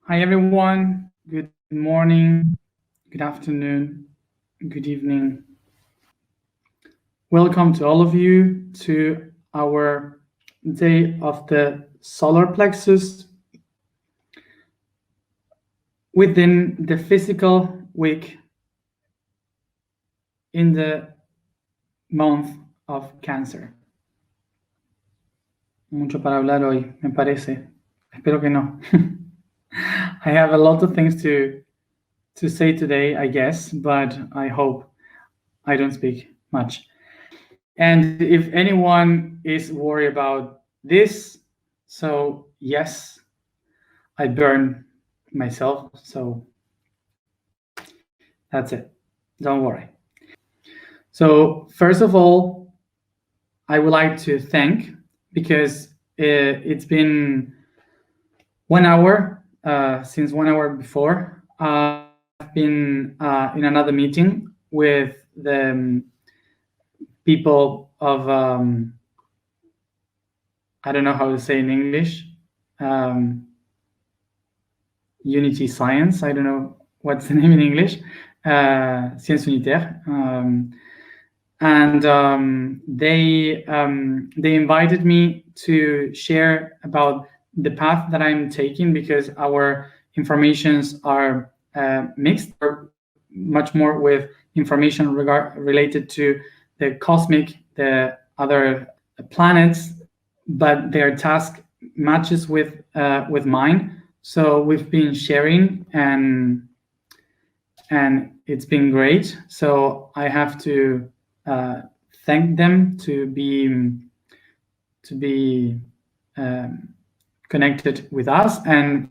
Hi, everyone. Good morning, good afternoon, good evening. Welcome to all of you to our day of the solar plexus within the physical week in the month of Cancer. Mucho para hablar hoy, me parece. Espero que no. I have a lot of things to say today, I guess, but I hope I don't speak much. And if anyone is worried about this, so yes, I burn myself, so that's it. Don't worry. So first of all, I would like to thank, because it's been 1 hour since 1 hour before. I've been in another meeting with the people of I don't know how to say in English, Unity Science. I don't know what's the name in English, Sciences Unitaires. And they invited me to share about the path that I'm taking, because our informations are mixed, or much more with information related to the cosmic, the other planets, but their task matches with mine. So we've been sharing, and it's been great. So I have to thank them to be connected with us, and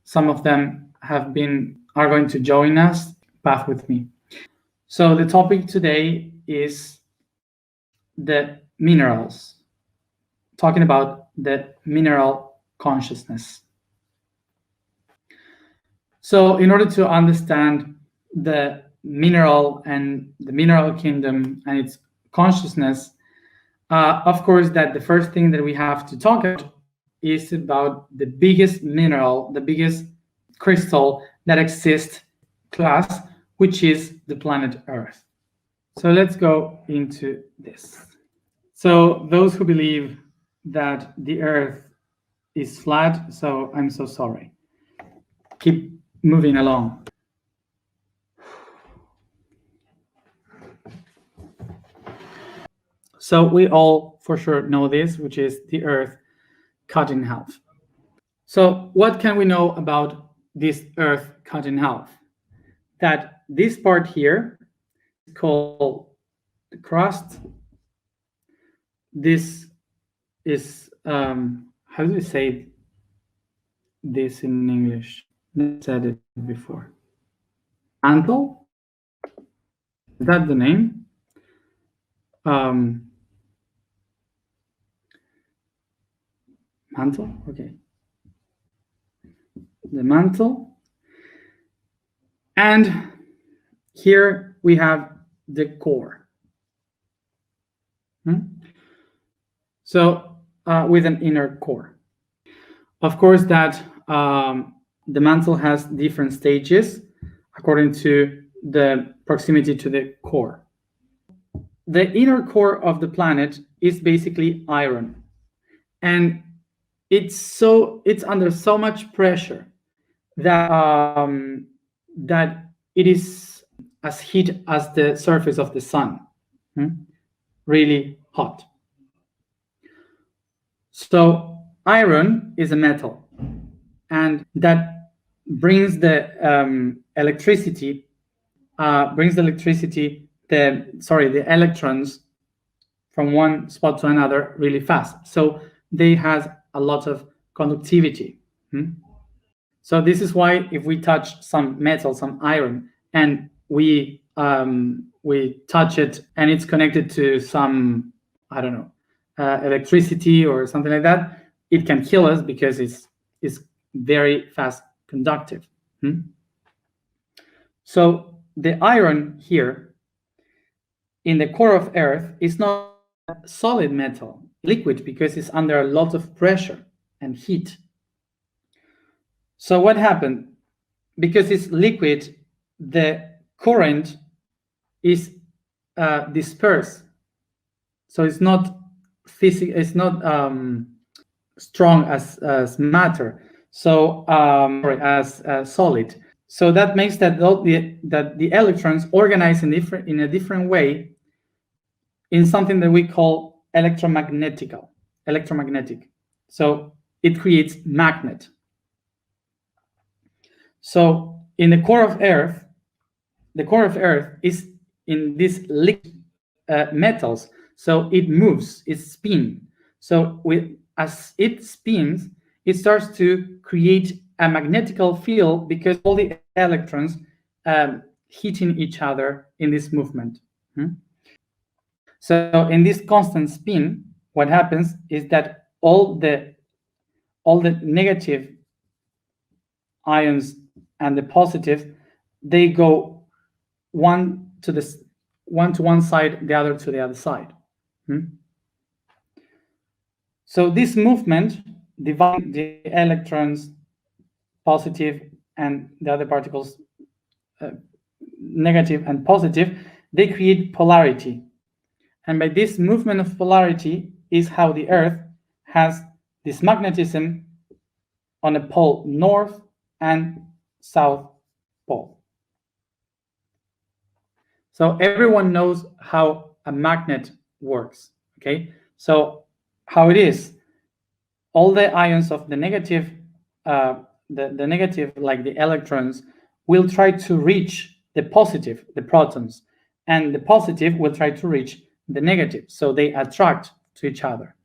some of them are going to join us path with me. So the topic today is the minerals, talking about the mineral consciousness. So in order to understand the mineral and the mineral kingdom and its consciousness, of course, that the first thing that we have to talk about is about the biggest mineral, the biggest crystal that exists class, which is the planet Earth. So let's go into this. So those who believe that the Earth is flat, so I'm so sorry. Keep moving along. So we all for sure know this, which is the Earth cut in half. So what can we know about this Earth cut in half? That this part here is called the crust. This is, how do you say this in English? I said it before. Mantle? Is that the name? Mantle? Okay. The mantle. And here we have the core. So with an inner core. Of course, that the mantle has different stages according to the proximity to the core. The inner core of the planet is basically iron, and it's under so much pressure that that it is as heat as the surface of the sun, really hot. So iron is a metal, and that brings the electricity, the electrons from one spot to another really fast. So they have a lot of conductivity. So this is why if we touch some metal, some iron, and we touch it and it's connected to some, I don't know, electricity or something like that, it can kill us because it's very fast conductive. So the iron here in the core of Earth is not solid metal, liquid, because it's under a lot of pressure and heat. So what happened? Because it's liquid, the current is dispersed. So it's not it's not strong as matter. So as solid. So that makes that the electrons organize in a different way in something that we call electromagnetic. So it creates magnet. So in the core of Earth is in these liquid metals. So it moves, it spins. So as it spins, it starts to create a magnetical field because all the electrons hitting each other in this movement. So in this constant spin, what happens is that all the negative ions and the positive, they go one to one side, the other to the other side. So this movement divides the electrons, positive, and the other particles, negative and positive. They create polarity. And by this movement of polarity is how the Earth has this magnetism on a pole north and south pole. So everyone knows how a magnet works, okay? So how it is, all the ions of the negative, the negative, like the electrons, will try to reach the positive, the protons, and the positive will try to reach the negative. So they attract to each other.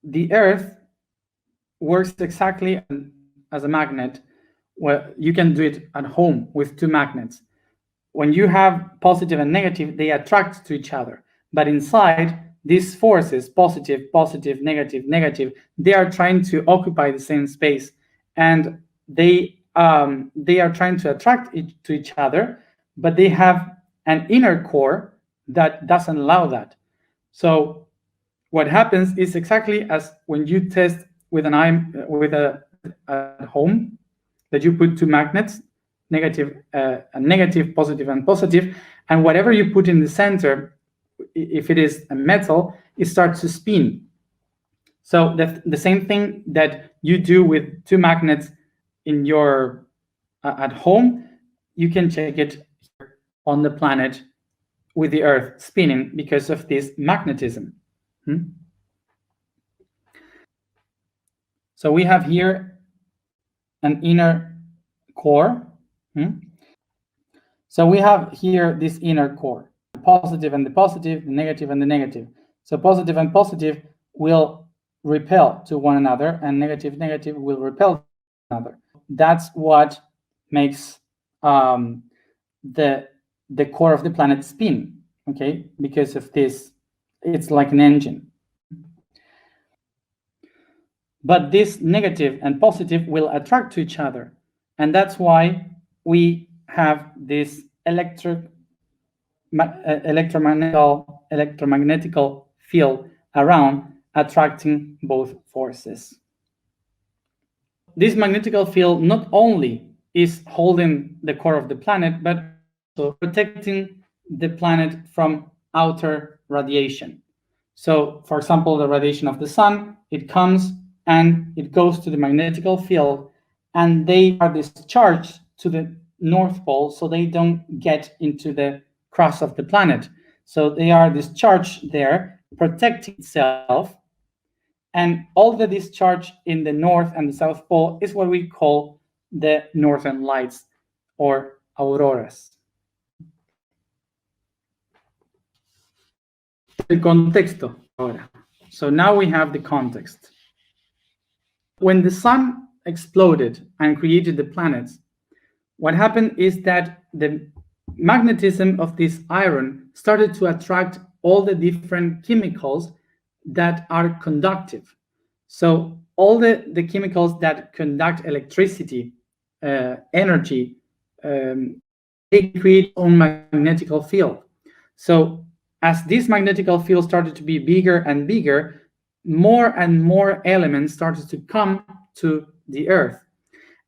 The Earth works exactly as a magnet. Well, you can do it at home with two magnets. When you have positive and negative, they attract to each other. But inside, these forces, positive, positive, negative, negative, they are trying to occupy the same space, and they are trying to attract to each other, but they have an inner core that doesn't allow that. So what happens is exactly as when you test with an ion with at home, that you put two magnets, negative, positive, and positive, and whatever you put in the center, if it is a metal, it starts to spin. So the same thing that you do with two magnets in your at home, you can check it on the planet with the Earth spinning because of this magnetism. So we have here an inner core. So we have here this inner core, the positive and the positive, the negative and the negative. So positive and positive will repel to one another, and negative will repel to one another. That's what makes the core of the planet spin, okay? Because of this, it's like an engine. But this negative and positive will attract to each other, and that's why we have this electromagnetical field around, attracting both forces. This magnetical field not only is holding the core of the planet, but also protecting the planet from outer radiation. So, for example, the radiation of the sun, it comes and it goes to the magnetical field, and they are discharged to the North Pole, so they don't get into the crust of the planet. So they are discharged there, protecting itself, and all the discharge in the North and the South Pole is what we call the Northern Lights or auroras. El contexto ahora. So now we have the context. When the sun exploded and created the planets, what happened is that the magnetism of this iron started to attract all the different chemicals that are conductive. So all the chemicals that conduct electricity, energy, they create their own magnetical field. So as this magnetical field started to be bigger and bigger, more and more elements started to come to the Earth.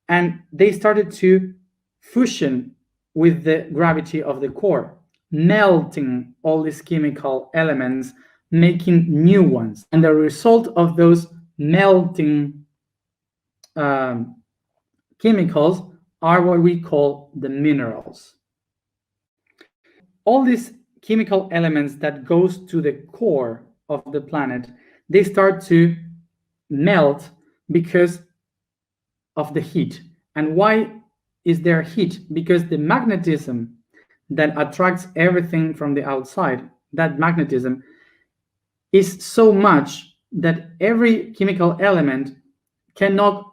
And they started to fusion with the gravity of the core, melting all these chemical elements, making new ones. And the result of those melting chemicals are what we call the minerals. All these chemical elements that goes to the core of the planet, they start to melt because of the heat. And why is there heat? Because the magnetism that attracts everything from the outside, that magnetism is so much that every chemical element cannot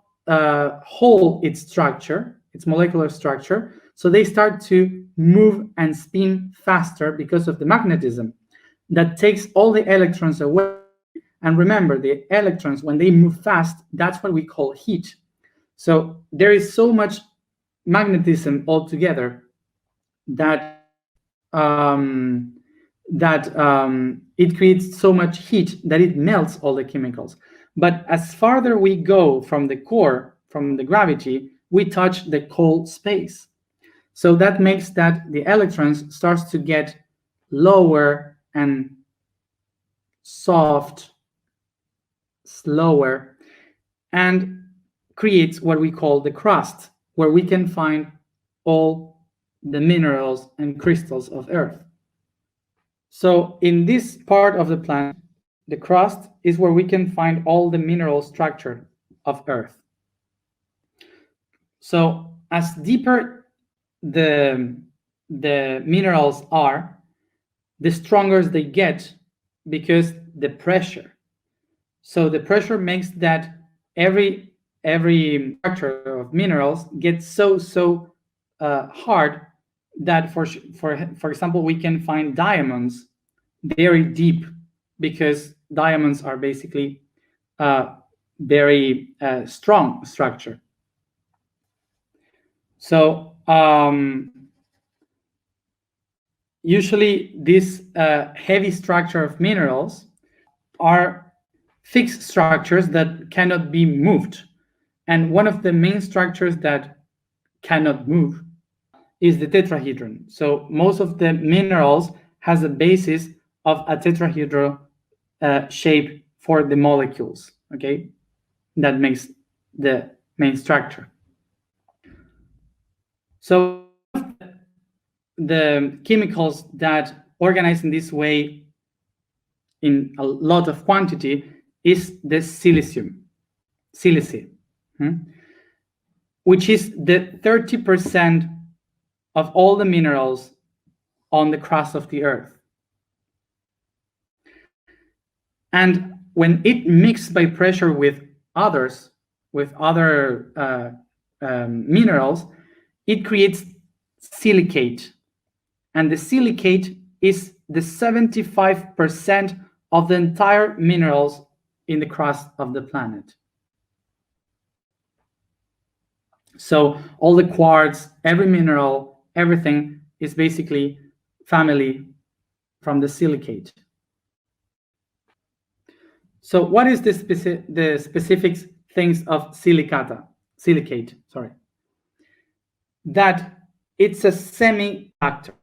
hold its structure, its molecular structure. So they start to move and spin faster because of the magnetism that takes all the electrons away. And remember, the electrons, when they move fast, that's what we call heat. So there is so much magnetism altogether that it creates so much heat that it melts all the chemicals. But as farther we go from the core, from the gravity, we touch the cold space. So that makes that the electrons starts to get lower and soft, slower, and creates what we call the crust, where we can find all the minerals and crystals of Earth. So in this part of the planet, the crust is where we can find all the mineral structure of Earth. So as deeper the minerals are, the stronger they get because the pressure. So the pressure makes that every structure of minerals gets so hard that for example, we can find diamonds very deep because diamonds are basically very strong structure. So usually this heavy structure of minerals are fixed structures that cannot be moved. And one of the main structures that cannot move is the tetrahedron. So most of the minerals has a basis of a tetrahedral shape for the molecules, okay? That makes the main structure. So the chemicals that organize in this way in a lot of quantity is the silicium, which is the 30% of all the minerals on the crust of the Earth. And when it mixed by pressure with other minerals, it creates silicate. And the silicate is the 75% of the entire minerals in the crust of the planet. So all the quartz, every mineral, everything is basically family from the silicate. So what is the specific things of silicate? Sorry. That it's a semiconductor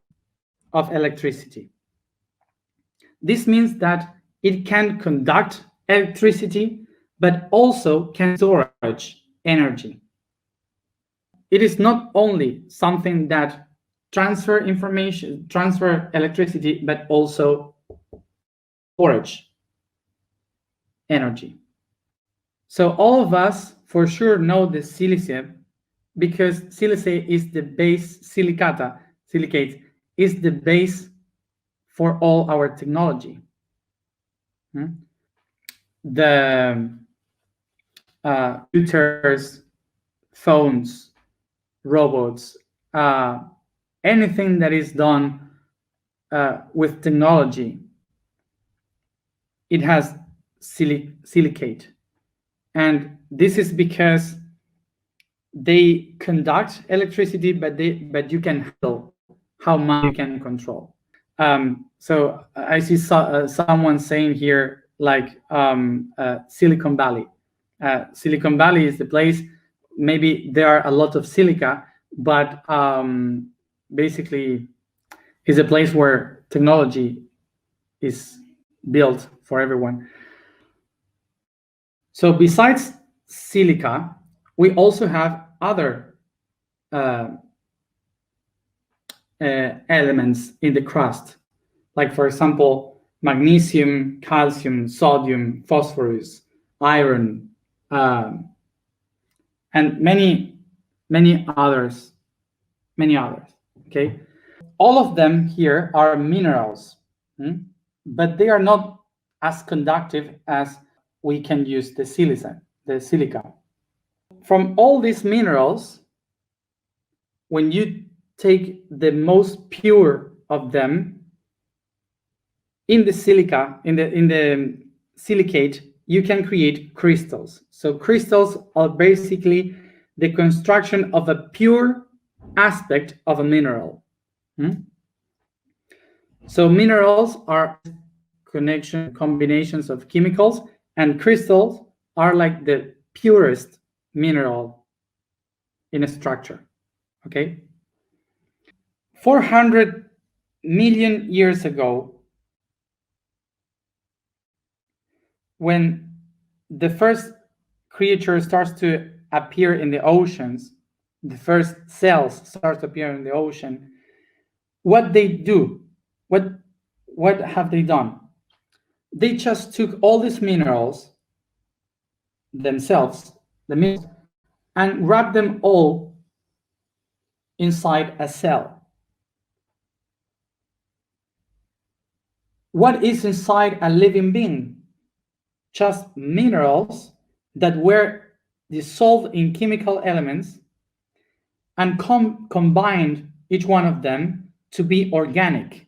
of electricity. This means that it can conduct electricity, but also can storage energy. It is not only something that transfer electricity, but also storage energy. So all of us for sure know the silicate because silicate is the base, silicate is the base for all our technology. The computers, phones, robots, anything that is done with technology, it has silicate. And this is because they conduct electricity, but you can handle how much you can control. So I see someone saying here, like Silicon Valley. Silicon Valley is the place. Maybe there are a lot of silica, but basically is a place where technology is built for everyone. So besides silica, we also have other elements in the crust, like for example, magnesium, calcium, sodium, phosphorus, iron, and many others. Okay, all of them here are minerals, but they are not as conductive as we can use the silica. From all these minerals, when you take the most pure of them in the silica, in the silicate, you can create crystals. So crystals are basically the construction of a pure aspect of a mineral. So minerals are combinations of chemicals, and crystals are like the purest mineral in a structure. Okay, 400 million years ago, when the first creature starts to appear in the oceans, the first cells start to appear in the ocean, what they do, what have they done? They just took all these minerals themselves, the minerals, and wrapped them all inside a cell. What is inside a living being? Just minerals that were dissolved in chemical elements and combined each one of them to be organic.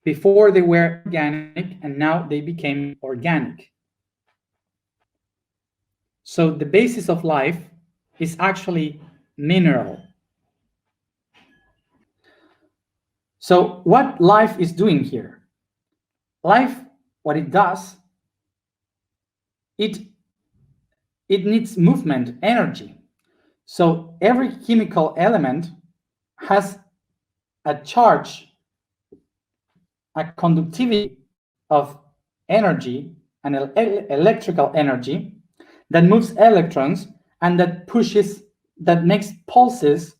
Before they were organic, and now they became organic. So the basis of life is actually mineral. So what life is doing here? Life, what it does, it needs movement, energy. So every chemical element has a charge, a conductivity of energy, an electrical energy that moves electrons and that makes pulses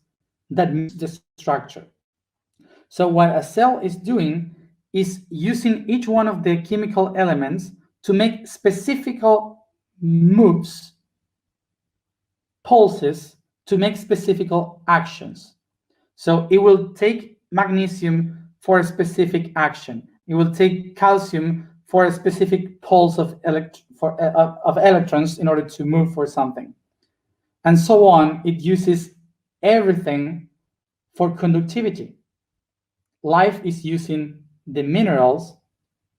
that moves the structure. So what a cell is doing is using each one of the chemical elements to make specific moves, pulses, to make specific actions. So it will take magnesium for a specific action. It will take calcium for a specific pulse of electrons in order to move for something. And so on. It uses everything for conductivity. Life is using the minerals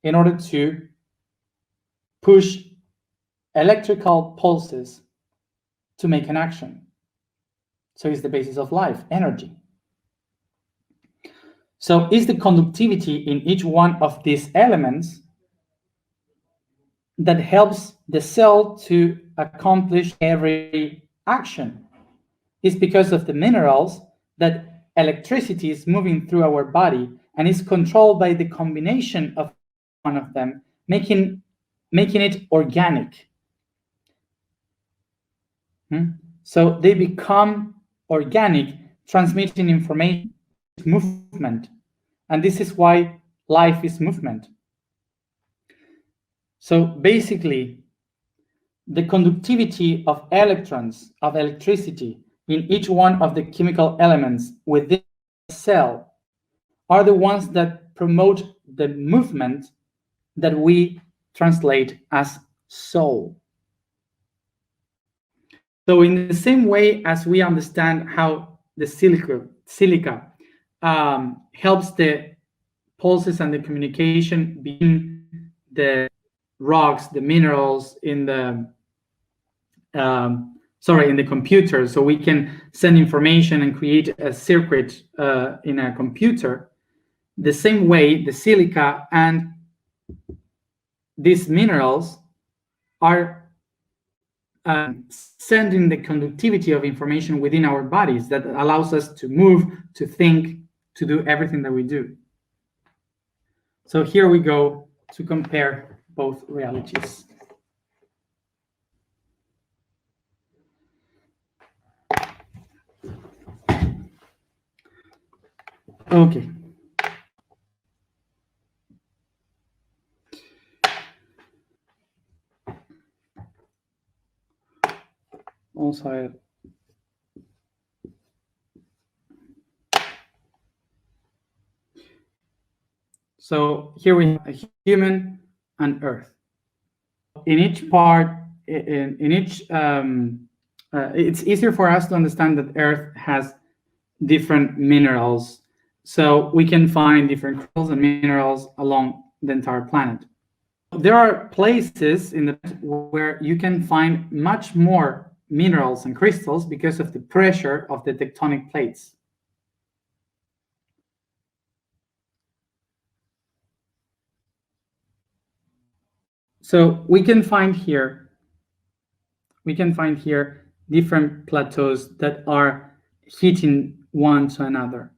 in order to push electrical pulses to make an action. So it's the basis of life, energy. So is the conductivity in each one of these elements that helps the cell to accomplish every action. It's because of the minerals that electricity is moving through our body and is controlled by the combination of one of them, making it organic. So they become organic, transmitting information, movement. And this is why life is movement. So basically, the conductivity of electrons, of electricity in each one of the chemical elements within the cell are the ones that promote the movement that we translate as soul. So in the same way as we understand how the silica helps the pulses and the communication between the rocks, the minerals in the in the computer, so we can send information and create a circuit in a computer. The same way, the silica and these minerals are sending the conductivity of information within our bodies that allows us to move, to think, to do everything that we do. So here we go to compare both realities. Okay. Also, so here we have a human and Earth. In each part, in each, it's easier for us to understand that Earth has different minerals. So we can find different crystals and minerals along the entire planet. There are places in the where you can find much more minerals and crystals because of the pressure of the tectonic plates. So we can find here different plateaus that are hitting one to another.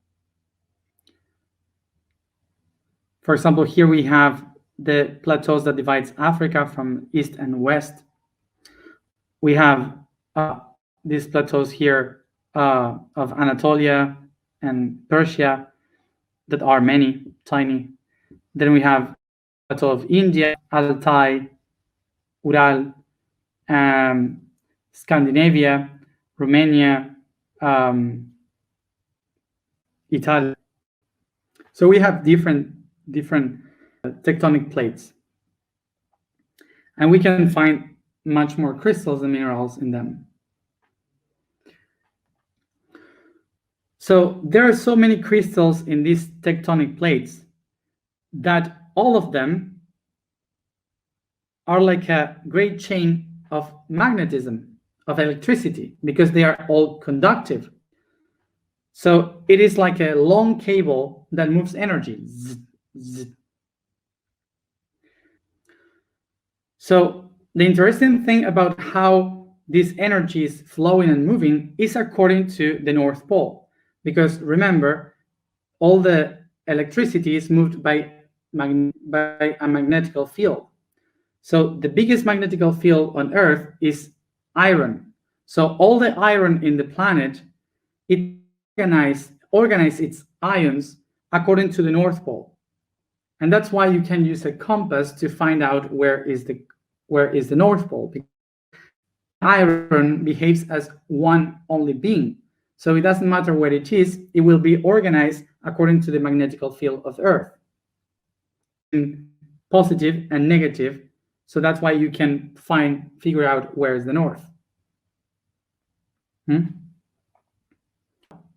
For example, here we have the plateaus that divides Africa from east and west. We have these plateaus here of Anatolia and Persia that are many, tiny. Then we have the plateau of India, Altai, Ural, Scandinavia, Romania, Italy. So we have different tectonic plates, and we can find much more crystals and minerals in them. So there are so many crystals in these tectonic plates that all of them are like a great chain of magnetism, of electricity, because they are all conductive. So it is like a long cable that moves energy. Zzz, zzz. So the interesting thing about how this energy is flowing and moving is according to the North Pole. Because remember, all the electricity is moved by a magnetical field. So the biggest magnetical field on Earth is iron. So all the iron in the planet, it organize its ions according to the North Pole. And that's why you can use a compass to find out where is the North Pole. Because iron behaves as one only being. So it doesn't matter where it is, it will be organized according to the magnetical field of Earth. Positive and negative. So that's why you can figure out where is the north.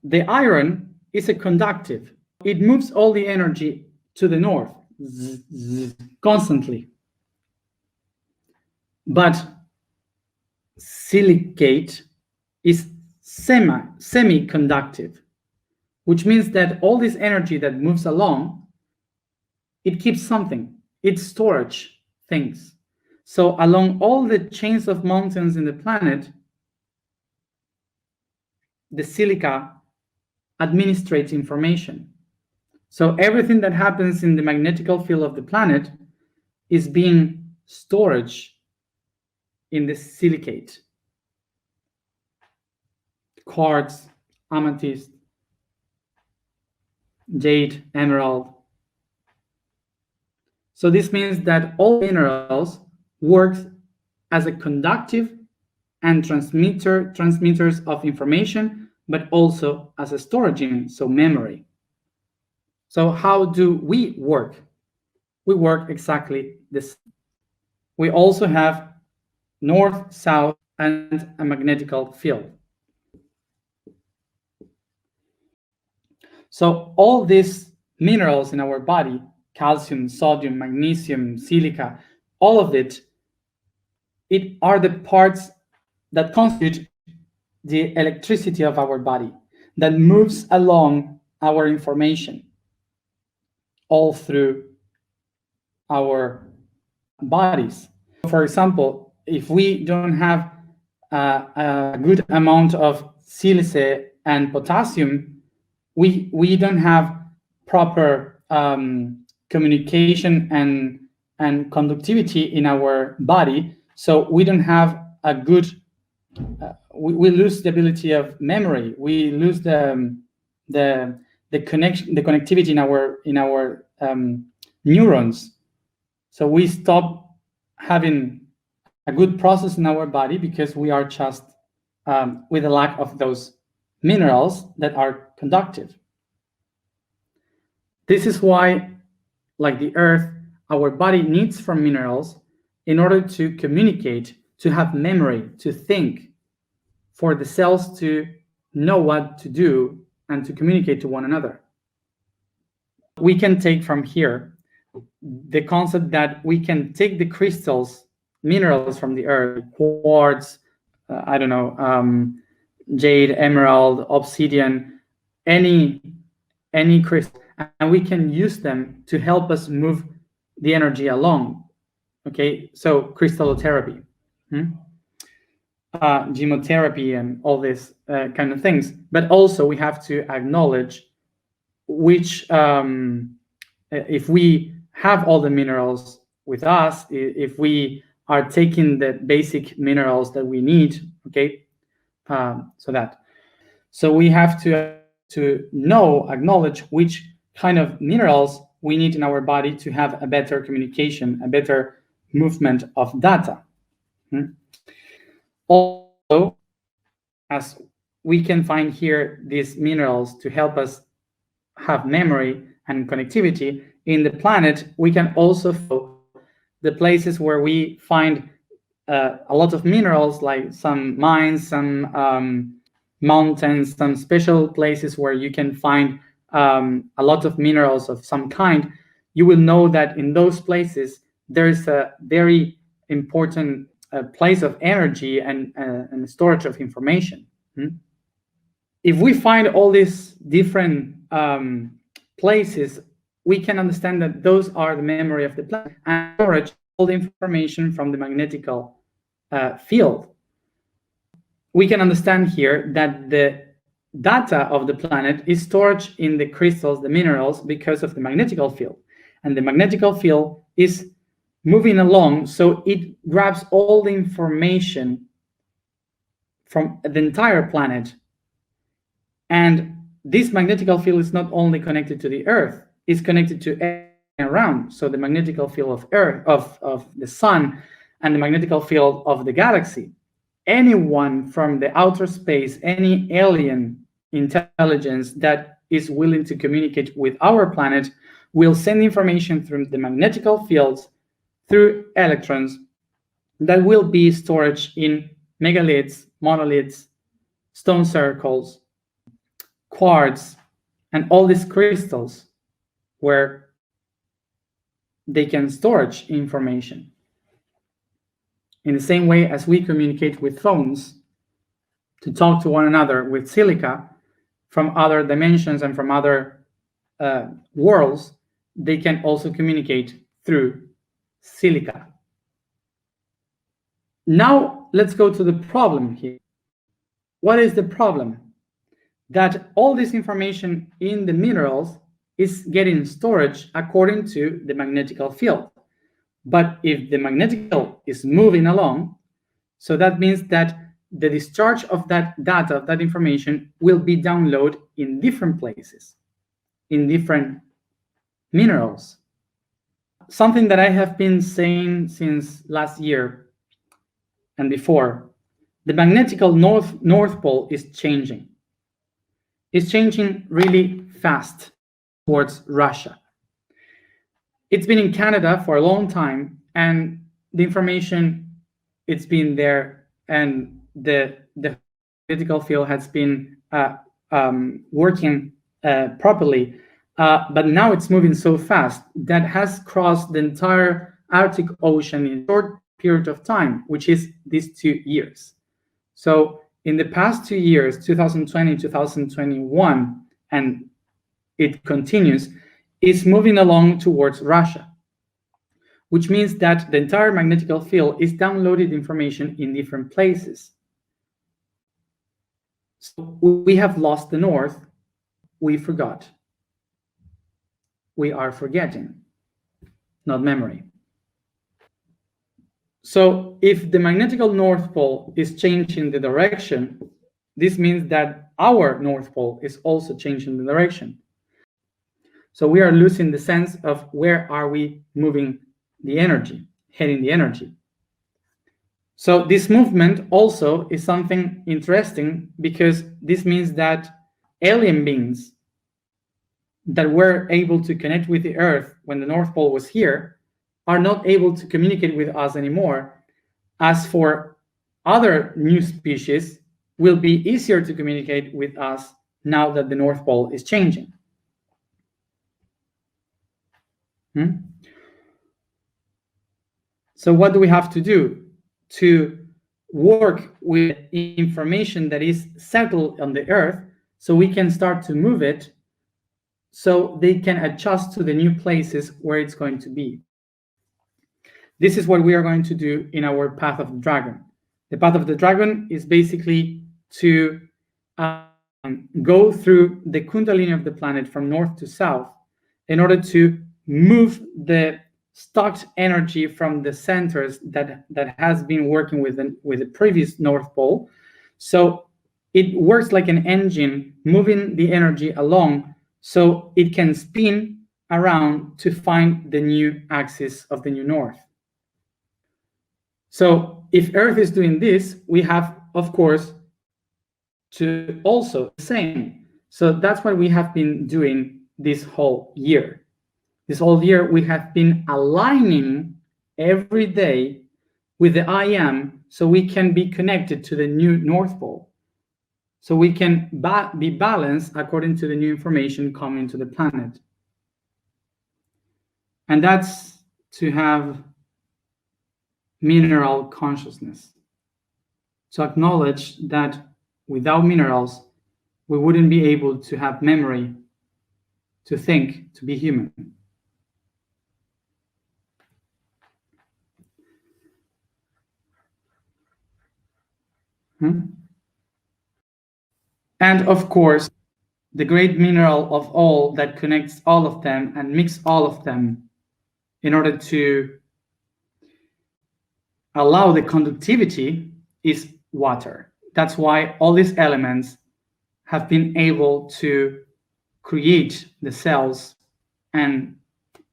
The iron is a conductive. It moves all the energy to the north constantly. But silicate is semi-conductive, which means that all this energy that moves along, it keeps something. It stores things. So along all the chains of mountains in the planet, the silica administrates information. So everything that happens in the magnetical field of the planet is being stored in the silicate. Quartz, amethyst, jade, emerald. So this means that all minerals work as a conductive and transmitters of information, but also as a storage unit, so memory. So how do we work? We work exactly this. We also have north, south, and a magnetical field. So all these minerals in our body, calcium, sodium, magnesium, silica, all of it are the parts that constitute the electricity of our body, that moves along our information all through our bodies. For example, if we don't have a good amount of silicate and potassium, we don't have proper communication and conductivity in our body, so we don't have a good. We lose the ability of memory. We lose the connection, the connectivity in our neurons. So we stop having a good process in our body because we are just with a lack of those minerals that are conductive. This is why, like the earth, our body needs from minerals in order to communicate, to have memory, to think, for the cells to know what to do and to communicate to one another. We can take from here the concept that we can take the crystals, minerals from the earth, quartz, I don't know, jade, emerald, obsidian, any crystal, and we can use them to help us move the energy along. Okay, so crystallotherapy, gemotherapy, and all these kind of things. But also we have to acknowledge which, if we have all the minerals with us, if we are taking the basic minerals that we need, okay, so we have to know, acknowledge which kind of minerals we need in our body to have a better communication, a better movement of data. Also, as we can find here these minerals to help us have memory and connectivity in the planet, we can also follow the places where we find a lot of minerals, like some mines, some mountains, some special places where you can find a lot of minerals of some kind. You will know that in those places there's a very important place of energy and storage of information. If we find all these different places, we can understand that those are the memory of the planet and storage all the information from the magnetical field. We can understand here that the data of the planet is stored in the crystals, the minerals, because of the magnetical field. And the magnetical field is moving along, so it grabs all the information from the entire planet. And this magnetical field is not only connected to the Earth, it's connected to everything around. So the magnetical field of Earth, of the sun, and the magnetical field of the galaxy. Anyone from the outer space, any alien intelligence that is willing to communicate with our planet will send information through the magnetical fields through electrons that will be stored in megaliths, monoliths, stone circles, quartz, and all these crystals where they can store information. In the same way as we communicate with phones to talk to one another with silica from other dimensions and from other worlds, they can also communicate through silica. Now let's go to the problem here. What is the problem? That all this information in the minerals is getting storage according to the magnetical field. But if the magnetic field is moving along, so that means that the discharge of that data, of that information, will be downloaded in different places, in different minerals. Something that I have been saying since last year and before, the magnetical North Pole is changing. It's changing really fast towards Russia. It's been in Canada for a long time, and the information, it's been there, and the magnetical field has been working properly, but now it's moving so fast that has crossed the entire Arctic Ocean in a short period of time, which is these 2 years. So in the past 2 years, 2020, 2021, and it continues, is moving along towards Russia, which means that the entire magnetical field is downloaded information in different places. So we have lost the north, we forgot. We are forgetting, not memory. So if the magnetical North Pole is changing the direction, this means that our North Pole is also changing the direction. So we are losing the sense of where are we moving the energy, heading the energy. So this movement also is something interesting because this means that alien beings that were able to connect with the Earth when the North Pole was here are not able to communicate with us anymore. As for other new species, will be easier to communicate with us now that the North Pole is changing. So what do we have to do to work with information that is settled on the Earth so we can start to move it so they can adjust to the new places where it's going to be? This is what we are going to do in our Path of the Dragon. The Path of the Dragon is basically to go through the Kundalini of the planet from north to south in order to move the stocked energy from the centers that has been working with the previous North Pole. So it works like an engine moving the energy along so it can spin around to find the new axis of the new north. So if Earth is doing this, we have, of course, to also the same. So that's what we have been doing this whole year. This whole year, we have been aligning every day with the I Am so we can be connected to the new North Pole. So we can be balanced according to the new information coming to the planet. And that's to have mineral consciousness. To acknowledge that without minerals, we wouldn't be able to have memory, to think, to be human. And of course, the great mineral of all that connects all of them and mix all of them in order to allow the conductivity is water. That's why all these elements have been able to create the cells and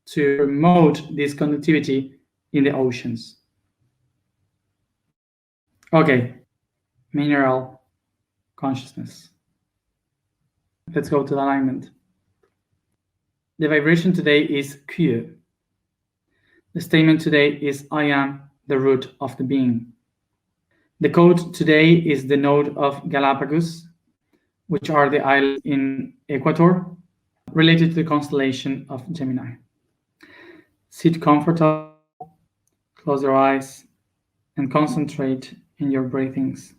to promote this conductivity in the oceans. Okay, mineral consciousness. Let's go to the alignment. The vibration today is Q. The statement today is I am the root of the being. The code today is the node of Galapagos, which are the islands in Ecuador, related to the constellation of Gemini. Sit comfortable, close your eyes, and concentrate in your breathings.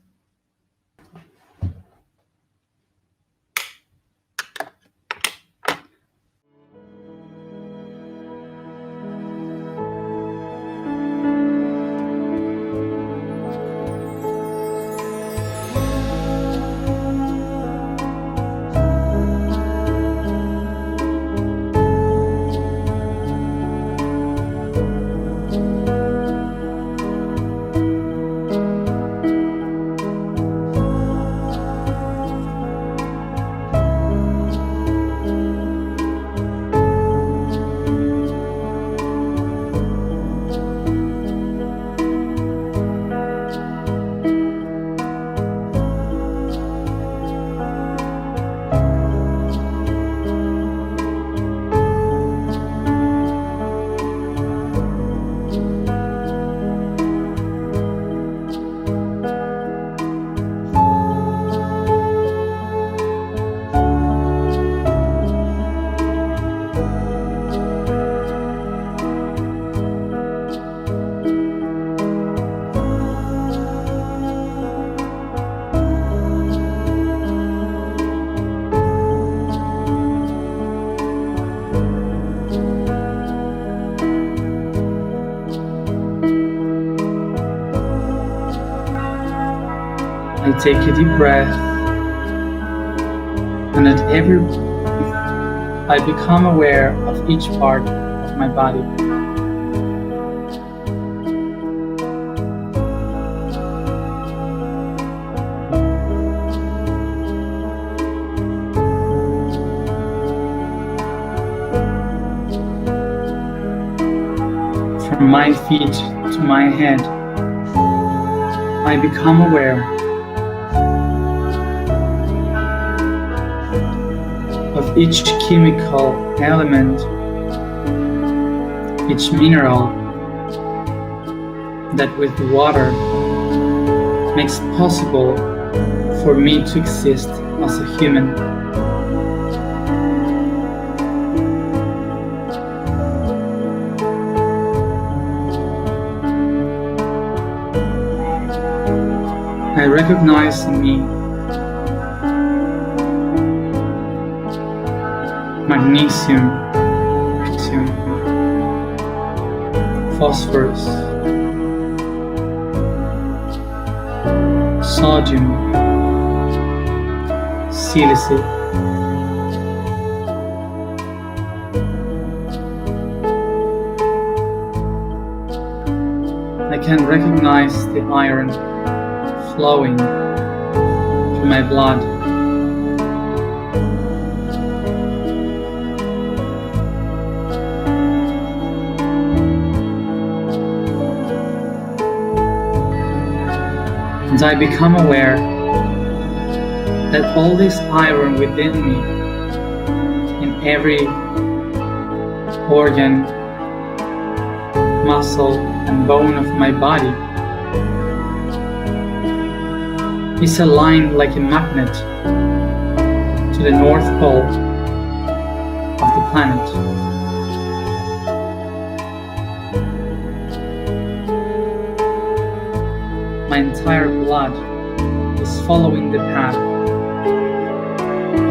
Take a deep breath and at every breath I become aware of each part of my body. From my feet to my head, I become aware of each chemical element, each mineral that with water makes possible for me to exist as a human. I recognize in me magnesium, phosphorus, sodium, silicate, I can recognize the iron flowing through my blood. And I become aware that all this iron within me, in every organ, muscle, and bone of my body, is aligned like a magnet to the North Pole of the planet. My entire blood is following the path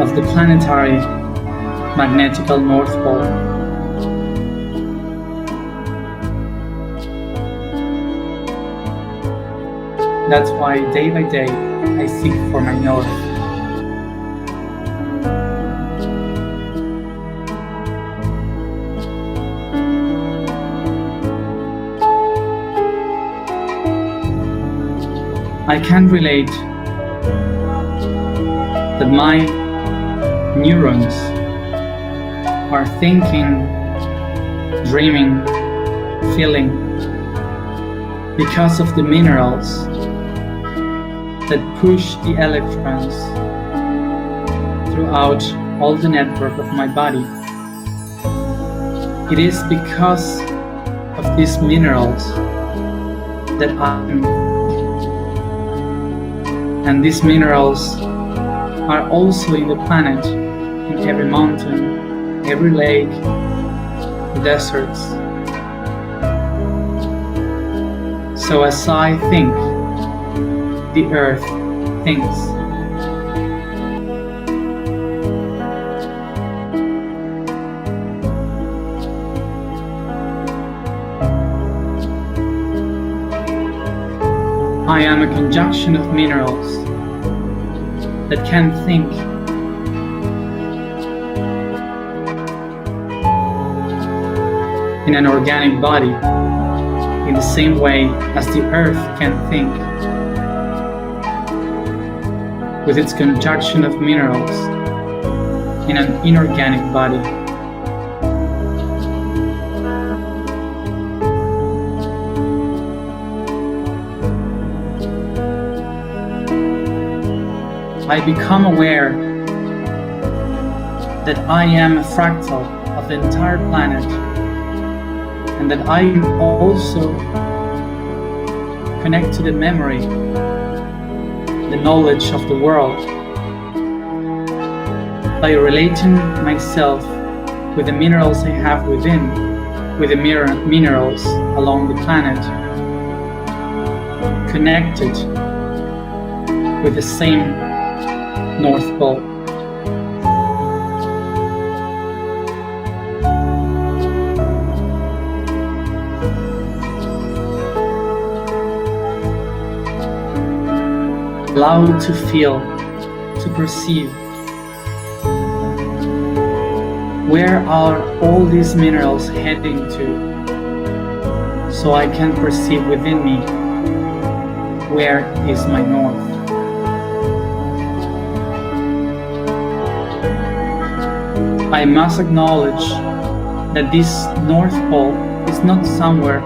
of the planetary magnetical North Pole. That's why day by day I seek for my north. I can relate that my neurons are thinking, dreaming, feeling because of the minerals that push the electrons throughout all the network of my body. It is because of these minerals that I'm, and these minerals are also in the planet, in every mountain, every lake, deserts. So as I think, the earth thinks. I am a conjunction of minerals that can think. In an organic body, in the same way as the earth can think. With its conjunction of minerals in an inorganic body. I become aware that I am a fractal of the entire planet, and that I am also connected to the memory, the knowledge of the world, by relating myself with the minerals I have within, with the minerals along the planet, connected with the same North Pole. Allowed to feel, to perceive where are all these minerals heading to, so I can perceive within me where is my north. I must acknowledge that this North Pole is not somewhere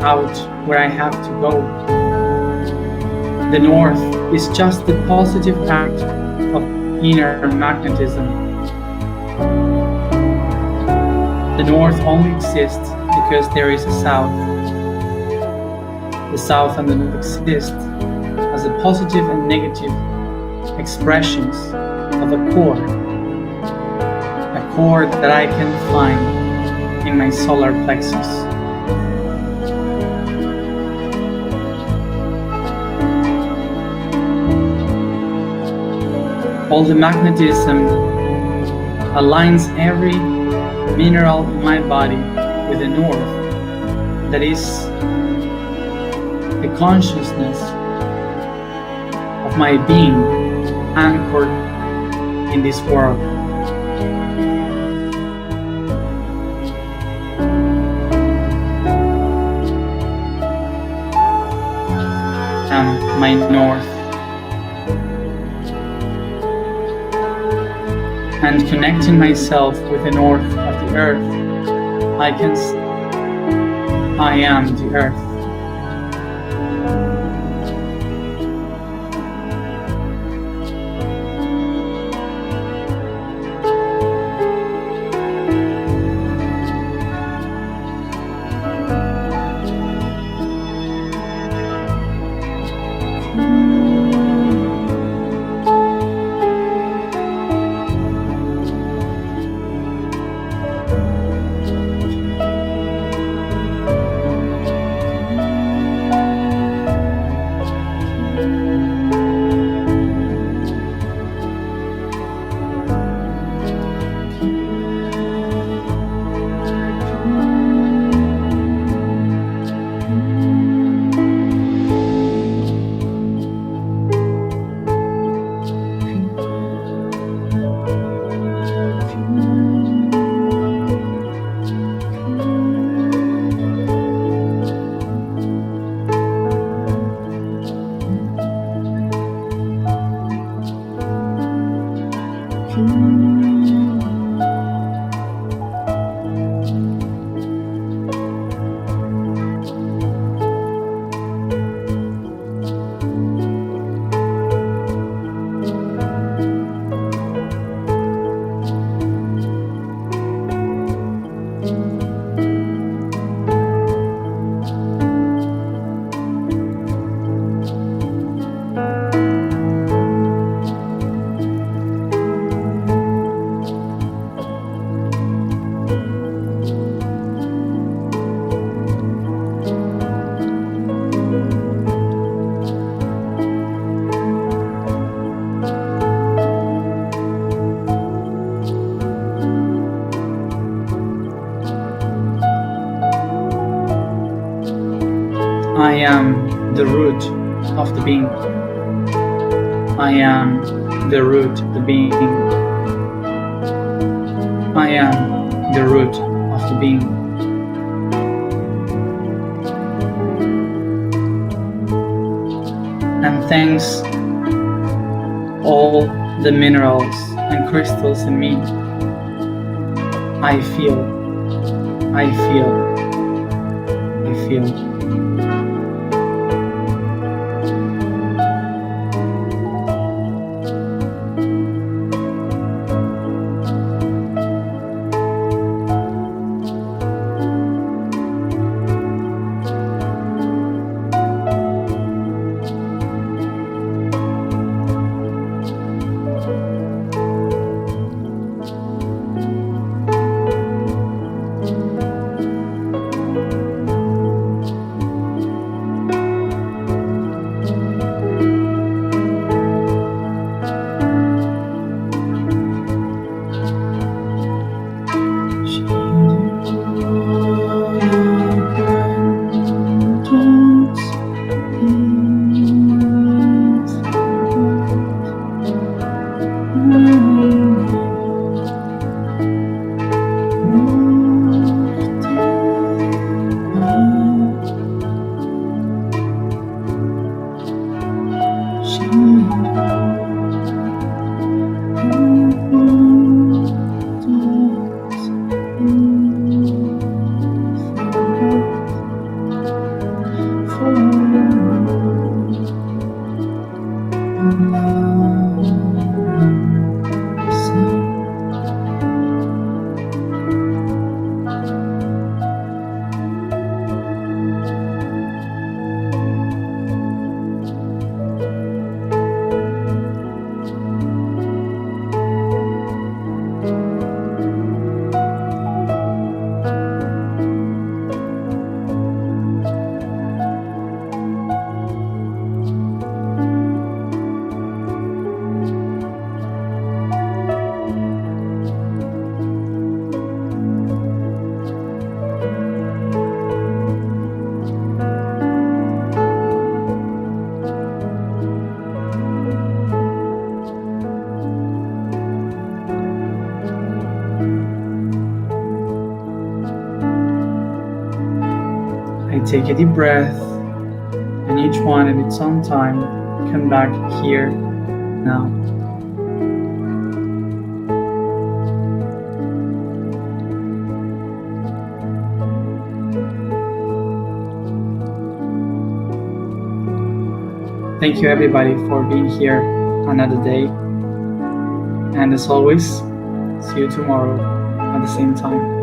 out where I have to go. The North is just the positive act of inner magnetism. The North only exists because there is a South. The South and the North exist as the positive and negative expressions of a core that I can find in my solar plexus. All the magnetism aligns every mineral in my body with the North, that is the consciousness of my being anchored in this world. My North, and connecting myself with the North of the Earth, I am the Earth. I am the root of the being. I am the root of the being. I am the root of the being. And thanks all the minerals and crystals in me, I feel. take a deep breath, and each one at its own time, come back here now. Thank you everybody for being here another day. And as always, see you tomorrow at the same time.